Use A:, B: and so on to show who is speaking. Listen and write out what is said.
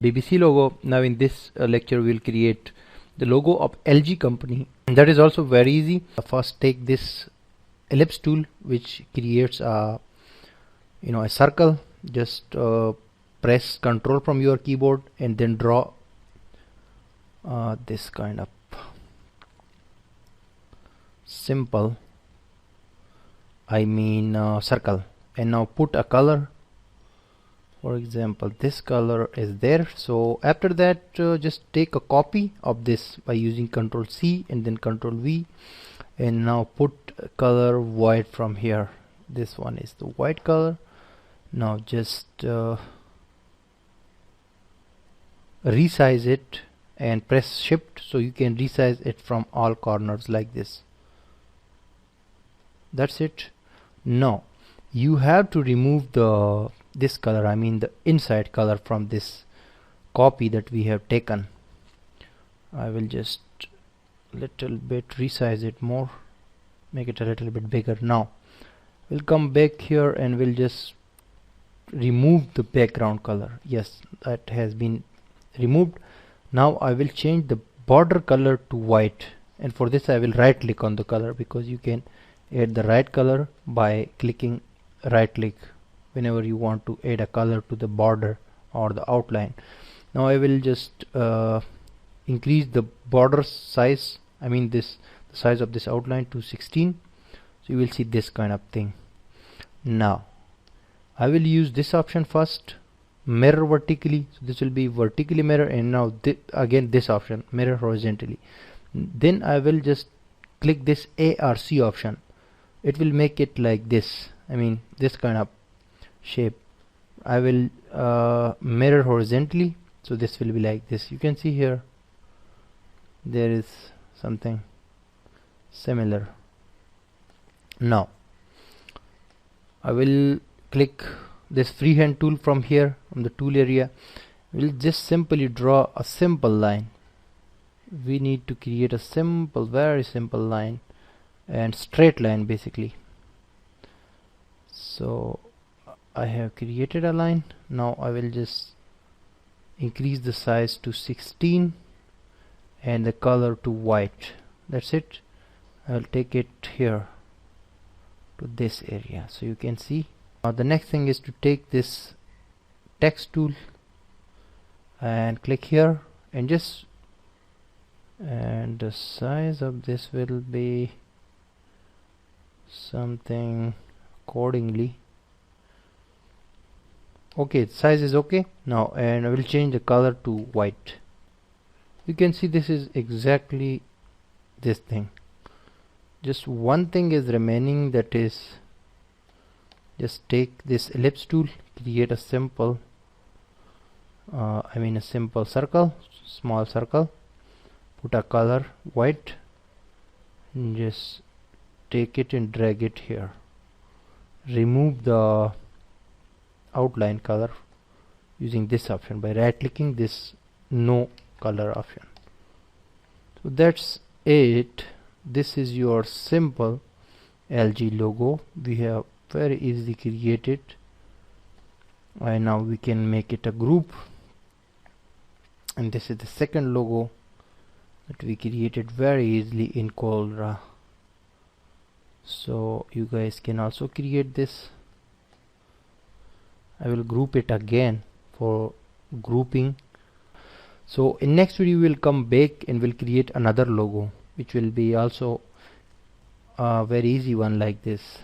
A: BBC logo. Now in this lecture we'll create the logo of LG company, and that is also very easy. First take this ellipse tool which creates a a circle. Just press Control from your keyboard and then draw this kind of simple circle, and now put a color. For example, this color is there. So after that just take a copy of this by using Ctrl C and then Ctrl V, and now put color white from here. This one is the white color. Now just resize it and press shift so you can resize it from all corners like this. That's it. Now you have to remove this color, the inside color, from this copy that we have taken. I will just little bit resize it more, make it a little bit bigger. Now we'll come back here and we'll just remove the background color. Yes, that has been removed. Now I will change the border color to white, and for this I will right click on the color, because you can add the right color by clicking right click whenever you want to add a color to the border or the outline. Now I will just increase the border size, the size of this outline to 16, so you will see this kind of thing. Now I will use this option first, mirror vertically, so this will be vertically mirror, and now again this option, mirror horizontally. Then I will just click this ARC option. It will make it like this, this kind of shape. I will mirror horizontally, so this will be like this. You can see here there is something similar. Now I will click this freehand tool from here, from the tool area. We'll just simply draw a simple line. We need to create a simple, very simple line, and straight line basically. So I have created a line. Now I will just increase the size to 16 and the color to white. That's it. I'll take it here to this area so you can see. Now the next thing is to take this text tool and click here, and the size of this will be something accordingly. Okay, size is okay now, and I will change the color to white. You can see this is exactly this thing. Just one thing is remaining, that is just take this ellipse tool, create a simple a simple circle, small circle, put a color white, and just take it and drag it here. Remove the outline color using this option by right clicking this no color option. So that's it. This is your simple LG logo. We have very easily created, and now we can make it a group, and this is the second logo that we created very easily in Corel. So you guys can also create this. I will group it again for grouping. So in next video we will come back and will create another logo, which will be also a very easy one like this.